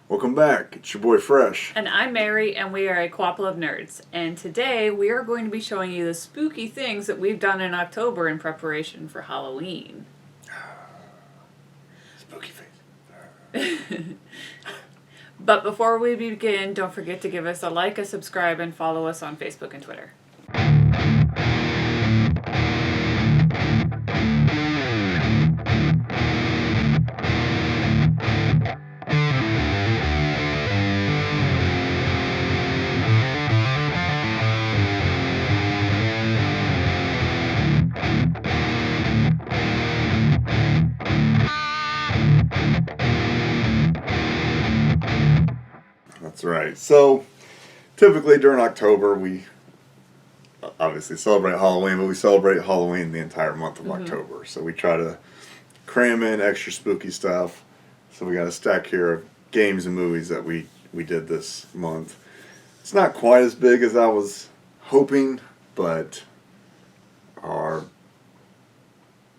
Welcome back. It's your boy Fresh. And I'm Mary, and we are a Co-ople of nerds. And today we are going to be showing you the spooky things that we've done in October in preparation for Halloween. Spooky face. But before we begin, don't forget to give us a like, a subscribe, and follow us on Facebook and Twitter. That's right. So, typically during October, we obviously celebrate Halloween, but we celebrate Halloween the entire month of October. So we try to cram in extra spooky stuff. So we got a stack here of games and movies that we did this month. It's not quite as big as I was hoping, but our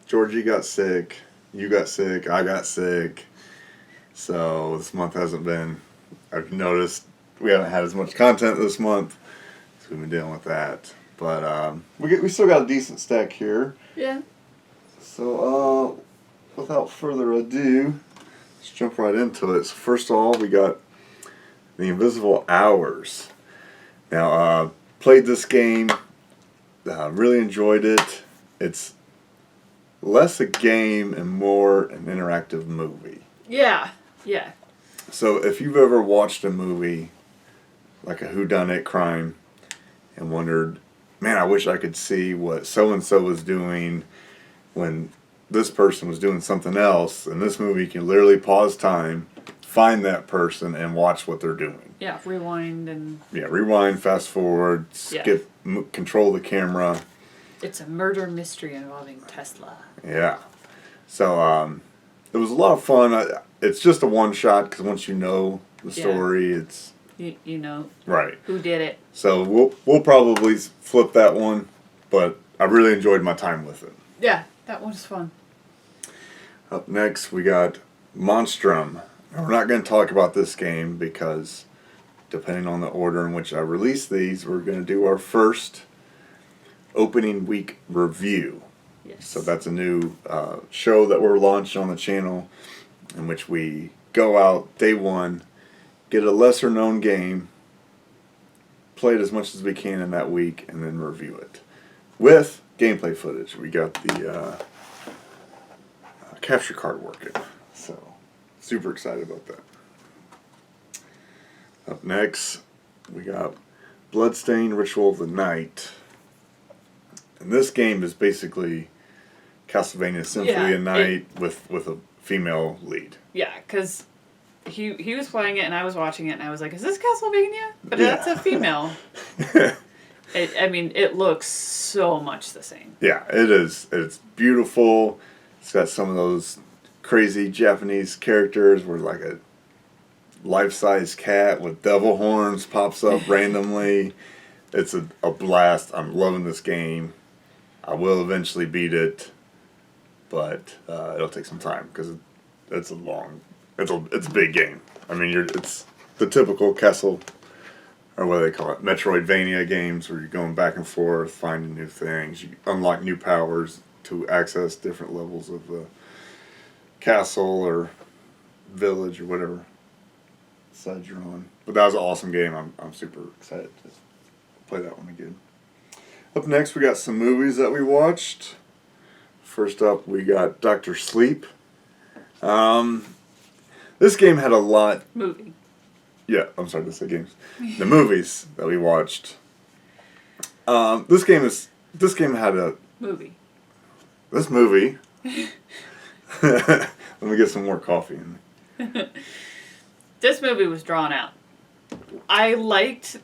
Georgie got sick, you got sick, I got sick. So this month hasn't been, I've noticed we haven't had as much content this month, so we've been dealing with that. But we still got a decent stack here. Yeah. So without further ado, let's jump right into it. So first of all, we got The Invisible Hours. Now, played this game, really enjoyed it. It's less a game and more an interactive movie. Yeah. So if you've ever watched a movie, like a whodunit crime, and wondered, man, I wish I could see what so-and-so was doing when this person was doing something else, in this movie you can literally pause time, find that person, and watch what they're doing. Yeah, rewind and... Yeah, rewind, fast forward, skip, control the camera. It's a murder mystery involving Tesla. Yeah. So, it was a lot of fun. It's just a one-shot, because once you know the story, it's... You know right. Who did it. So we'll probably flip that one, but I really enjoyed my time with it. Yeah, that one's fun. Up next, we got Monstrum. Now, we're not going to talk about this game because, depending on the order in which I release these, we're going to do our first opening week review. Yes. So that's a new show that we're launching on the channel, in which we go out day one, get a lesser known game, play it as much as we can in that week, and then review it with gameplay footage. We got the capture card working, so super excited about that. Up next, we got Bloodstained Ritual of the Night, and this game is basically Castlevania Symphony of Night with a female lead. Yeah, because he was playing it and I was watching it and I was like, is this Castlevania? But that's a female. It looks so much the same. Yeah, it is. It's beautiful. It's got some of those crazy Japanese characters where like a life-size cat with devil horns pops up randomly. It's a blast. I'm loving this game. I will eventually beat it, but it'll take some time because it's a big game. I mean, it's the typical Castle, or what do they call it, Metroidvania games where you're going back and forth, finding new things. You unlock new powers to access different levels of the castle or village or whatever side you're on. But that was an awesome game. I'm super excited to play that one again. Up next, we got some movies that we watched. First up, we got Dr. Sleep. This game had a lot... Movie. Yeah, I'm sorry to say games. The movies that we watched. This game had a... Movie. This movie... Let me get some more coffee in. This movie was drawn out. I liked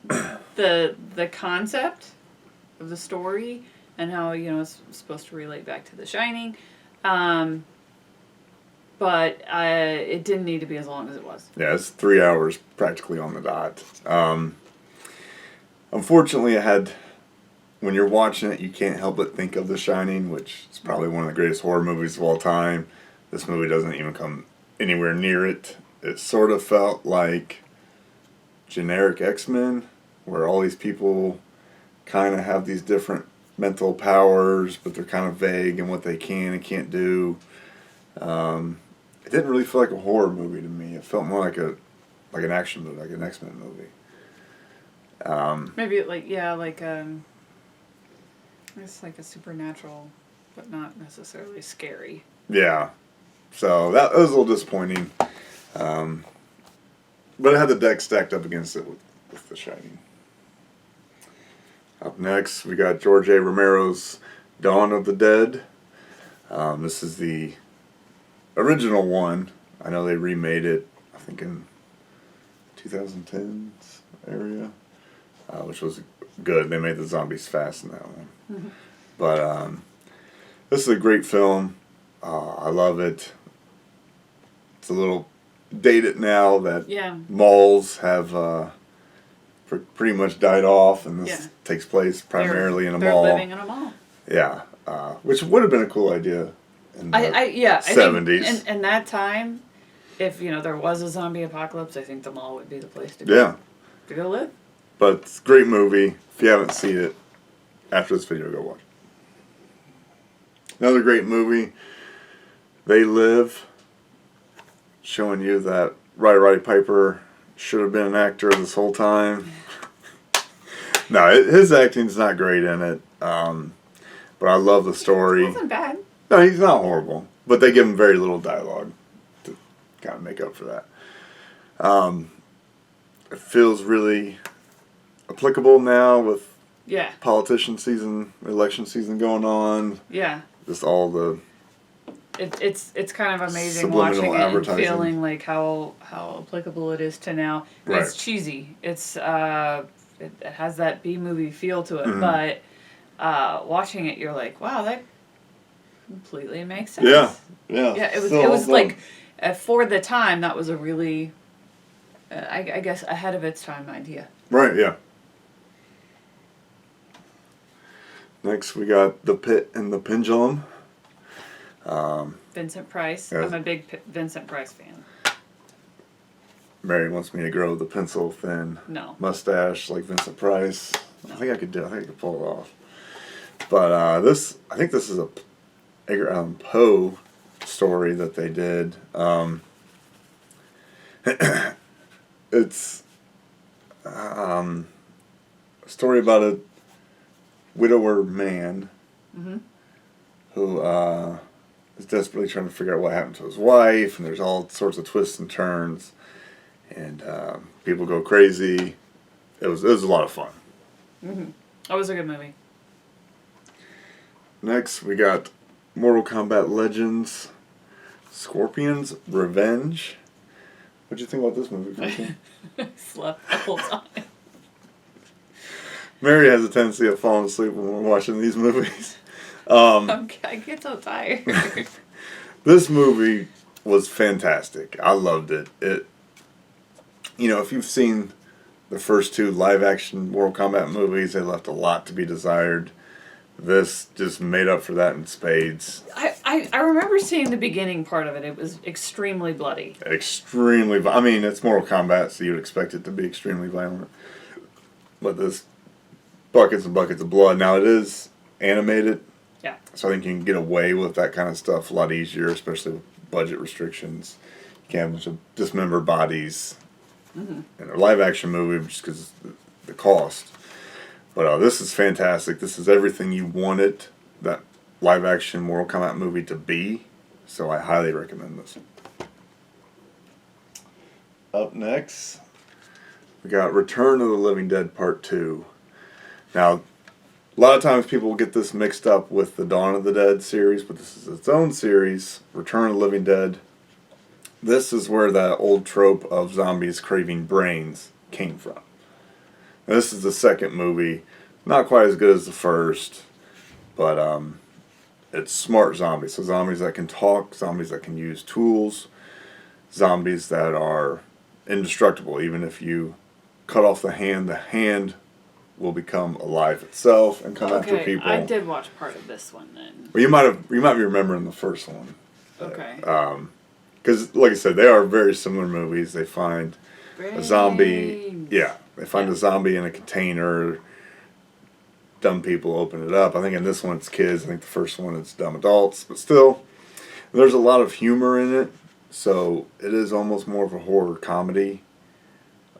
the concept of the story and how, it's supposed to relate back to The Shining. But it didn't need to be as long as it was. Yeah, it's 3 hours practically on the dot. Unfortunately, when you're watching it, you can't help but think of The Shining, which is probably one of the greatest horror movies of all time. This movie doesn't even come anywhere near it. it sort of felt like generic X-Men, where all these people kind of have these different mental powers, but they're kind of vague in what they can and can't do. It didn't really feel like a horror movie to me. It felt more like an action movie, like an X-Men movie. Maybe it's like a supernatural, but not necessarily scary. Yeah. So that was a little disappointing. But it had the deck stacked up against it with The Shining. Up next, we got George A. Romero's Dawn of the Dead. This is the original one. I know they remade it, I think in 2010s area, which was good. They made the zombies fast in that one. Mm-hmm. But this is a great film. I love it. It's a little dated now that malls have pretty much died off, and this takes place primarily in a mall. They're living in a mall. Yeah, which would have been a cool idea in the 70s. I think in that time, if there was a zombie apocalypse, I think the mall would be the place to go. Yeah. To go live. But it's a great movie. If you haven't seen it, after this video, go watch it. Another great movie, They Live, showing you that Roddy Piper should have been an actor this whole time. No, his acting's not great in it, but I love the story. It wasn't bad. No, he's not horrible, but they give him very little dialogue to kind of make up for that. It feels really applicable now with politician season, election season going on. Yeah. Just all the it's kind of amazing subliminal watching it and advertising. Feeling like how applicable it is to now. Right. It's cheesy. It's it has that B movie feel to it, but watching it, you're like, wow, that completely makes sense. Yeah. Yeah. It was like for the time that was a really I guess ahead of its time idea. Right. Yeah. Next, we got The Pit and the Pendulum. Vincent Price. Yes. I'm a big Vincent Price fan. Mary wants me to grow the pencil thin mustache like Vincent Price. No. I think I could pull it off. But I think this is a Edgar Allan Poe story that they did. It's a story about a widower man who is desperately trying to figure out what happened to his wife, and there's all sorts of twists and turns, and people go crazy. It was a lot of fun. Mm-hmm. That was a good movie. Next, we got Mortal Kombat Legends, Scorpion's Revenge. What'd you think about this movie, Kristen? Slept the whole time. Mary has a tendency of falling asleep when we're watching these movies. I get so tired. This movie was fantastic. I loved it. If you've seen the first two live-action Mortal Kombat movies, they left a lot to be desired. This just made up for that in spades. I remember seeing the beginning part of it. It was extremely bloody. Extremely. I mean, it's Mortal Kombat, so you'd expect it to be extremely violent. But this buckets and buckets of blood. Now, it is animated. Yeah. So I think you can get away with that kind of stuff a lot easier, especially with budget restrictions. You can't have a bunch of dismembered bodies in a live-action movie just because of the cost. But this is fantastic. This is everything you wanted that live-action Mortal Kombat movie to be. So I highly recommend this. Up next, we got Return of the Living Dead Part 2. Now, a lot of times people get this mixed up with the Dawn of the Dead series, but this is its own series, Return of the Living Dead. This is where that old trope of zombies craving brains came from. Now, this is the second movie. Not quite as good as the first, but it's smart zombies. So zombies that can talk, zombies that can use tools, zombies that are indestructible. Even if you cut off the hand will become alive itself and come after people. I did watch part of this one then. Well, you might be remembering the first one. Okay. because like I said, they are very similar movies. They find a zombie. Brains. Yeah, they find a zombie in a container. Dumb people open it up. I think in this one it's kids. I think the first one it's dumb adults. But still, there's a lot of humor in it. So it is almost more of a horror comedy.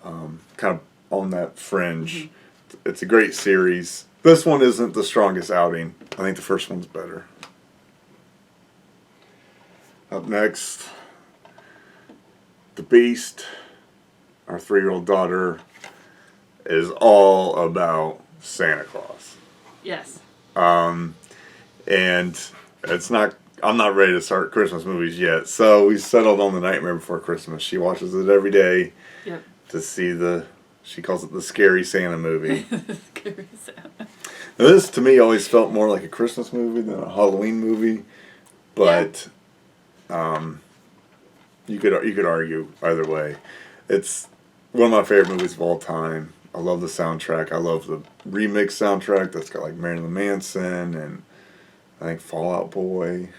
Kind of on that fringe. Mm-hmm. It's a great series. This one isn't the strongest outing. I think the first one's better. Up next, The Beast. Our 3-year-old daughter is all about Santa Claus. Yes. And it's not, I'm not ready to start Christmas movies yet. So we settled on The Nightmare Before Christmas. She watches it every day. Yep. To see she calls it the Scary Santa movie. Scary Santa. Now this to me always felt more like a Christmas movie than a Halloween movie. But you could argue either way. It's one of my favorite movies of all time. I love the soundtrack. I love the remix soundtrack that's got like Marilyn Manson and I think Fall Out Boy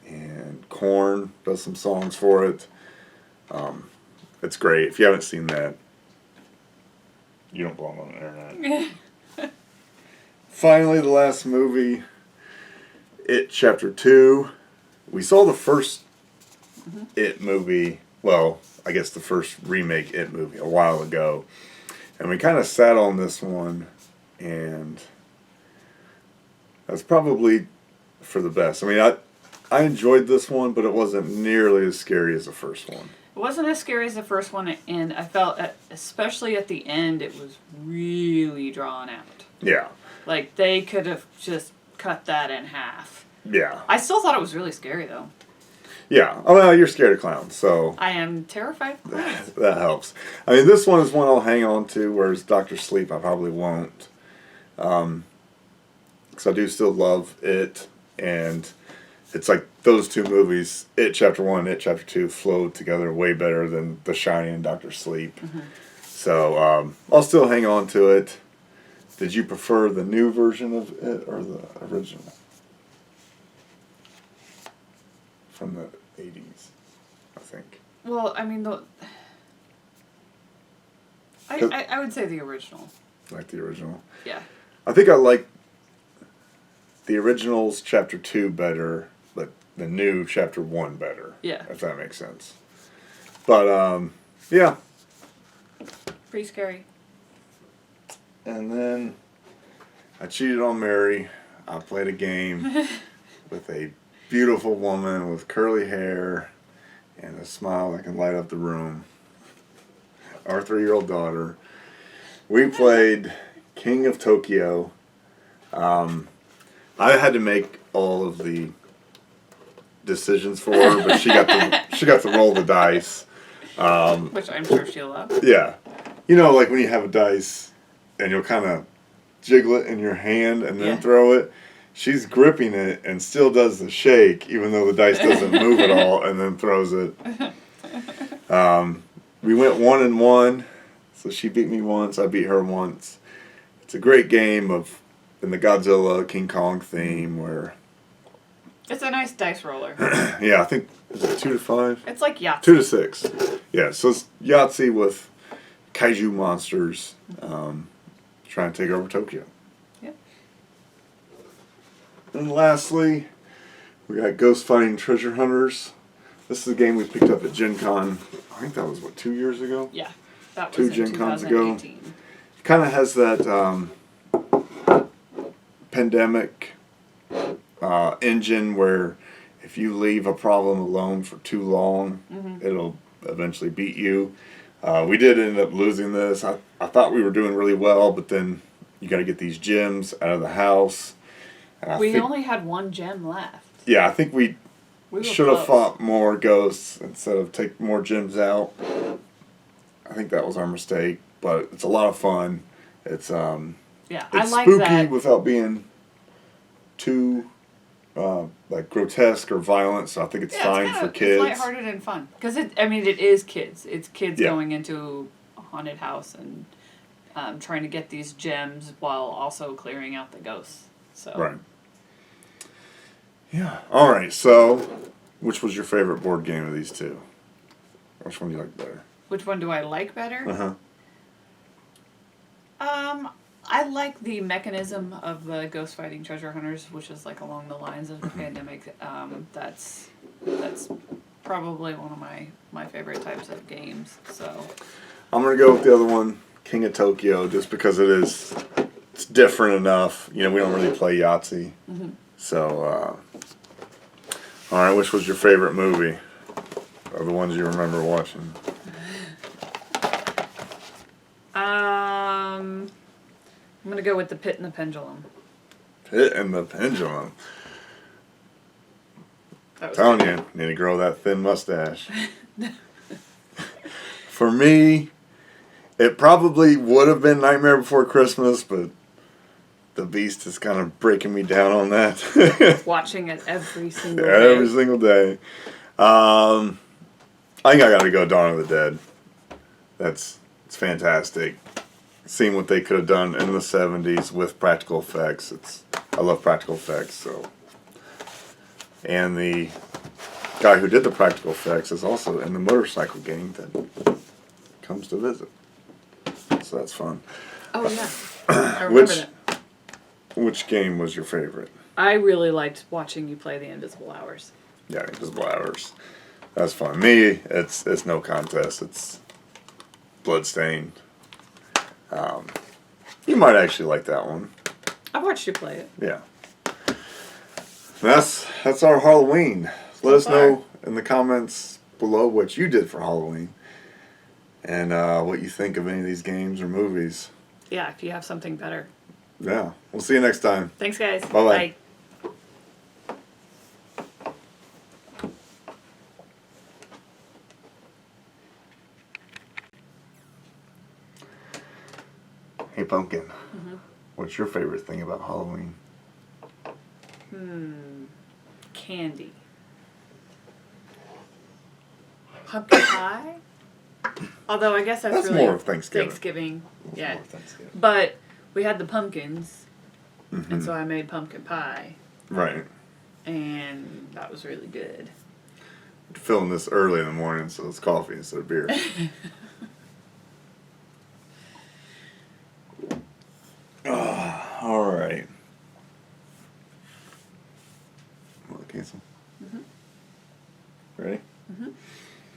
and Korn does some songs for it. It's great. If you haven't seen that, you don't belong on the internet. Finally, the last movie, It Chapter 2. We saw the first It movie, well, I guess the first remake It movie a while ago. And we kind of sat on this one, and that's probably for the best. I mean, I enjoyed this one, but it wasn't nearly as scary as the first one. It wasn't as scary as the first one, and I felt, especially at the end, it was really drawn out. Yeah. Like, they could have just cut that in half. Yeah. I still thought it was really scary, though. Yeah. Oh, well, you're scared of clowns, so... I am terrified of clowns. That helps. I mean, this one is one I'll hang on to, whereas Dr. Sleep I probably won't. Because I do still love it, and it's like those two movies, It Chapter 1 and It Chapter 2, flowed together way better than The Shining and Dr. Sleep. Mm-hmm. So I'll still hang on to it. Did you prefer the new version of it or the original? From the 80s, I think. Well, I mean, I would say the original. Like the original? Yeah. I think I like the original's Chapter 2 better, but the new Chapter 1 better. Yeah. If that makes sense. But, yeah. Pretty scary. And then I cheated on Mary. I played a game with a beautiful woman with curly hair and a smile that can light up the room. Our 3-year-old daughter. We played King of Tokyo. I had to make all of the decisions for her, but she got to roll the dice. Which I'm sure she'll love. Yeah. You know, like when you have a dice and you'll kind of jiggle it in your hand and then throw it. She's gripping it and still does the shake, even though the dice doesn't move at all, and then throws it. We went 1-1, so she beat me once, I beat her once. It's a great game in the Godzilla King Kong theme where... It's a nice dice roller. Yeah, I think, is it 2 to 5? It's like Yahtzee. 2 to 6. Yeah, so it's Yahtzee with kaiju monsters trying to take over Tokyo. Yep. And lastly, we got Ghost Fighting Treasure Hunters. This is a game we picked up at Gen Con. I think that was, 2 years ago? Yeah. That was 2 in Gen Cons ago. 2018. It kind of has that pandemic engine where if you leave a problem alone for too long, it'll eventually beat you. We did end up losing this. I thought we were doing really well, but then you got to get these gems out of the house. And we only had 1 gem left. Yeah, I think we should have close. fought more ghosts instead of take more gems out. I think that was our mistake, but it's a lot of fun. It's I it's like spooky that. without being too like grotesque or violent, so I think it's fine for kids. It's lighthearted and fun because it is kids. It's kids Yeah. going into a haunted house and trying to get these gems while also clearing out the ghosts. So Right. Yeah. All right. So, which was your favorite board game of these two? Which one do you like better? Which one do I like better? Uh-huh. I like the mechanism of the ghost fighting treasure hunters, which is like along the lines of the pandemic. That's probably one of my favorite types of games. So I'm going to go with the other one, King of Tokyo, just because it's different enough. You know, we don't really play Yahtzee. Mm-hmm. So, all right, which was your favorite movie? Or the ones you remember watching? I'm gonna go with The Pit and the Pendulum. Pit and the Pendulum. That was Telling good. you, need to grow that thin mustache. For me, it probably would have been Nightmare Before Christmas, but the Beast is kind of breaking me down on that. Watching it every single day. Every single day. I think I got to go Dawn of the Dead. It's fantastic. Seeing what they could have done in the 70s with practical effects. I love practical effects, so. And the guy who did the practical effects is also in the motorcycle gang that comes to visit. So that's fun. Oh yeah, I remember that. Which game was your favorite? I really liked watching you play The Invisible Hours. Yeah, Invisible Hours. That's fun. Me, it's no contest. It's Bloodstained. You might actually like that one. I've watched you play it. Yeah. That's our Halloween. Let us know in the comments below what you did for Halloween. And what you think of any of these games or movies. Yeah, if you have something better. Yeah. We'll see you next time. Thanks, guys. Bye-bye. Bye. Hey, Pumpkin. What's your favorite thing about Halloween? Candy. Pumpkin pie? Although I guess that's really more of Thanksgiving. Thanksgiving. Yeah. More Thanksgiving. But we had the pumpkins, and so I made pumpkin pie, Right. and that was really good. Filling this early in the morning, so it's coffee instead of beer.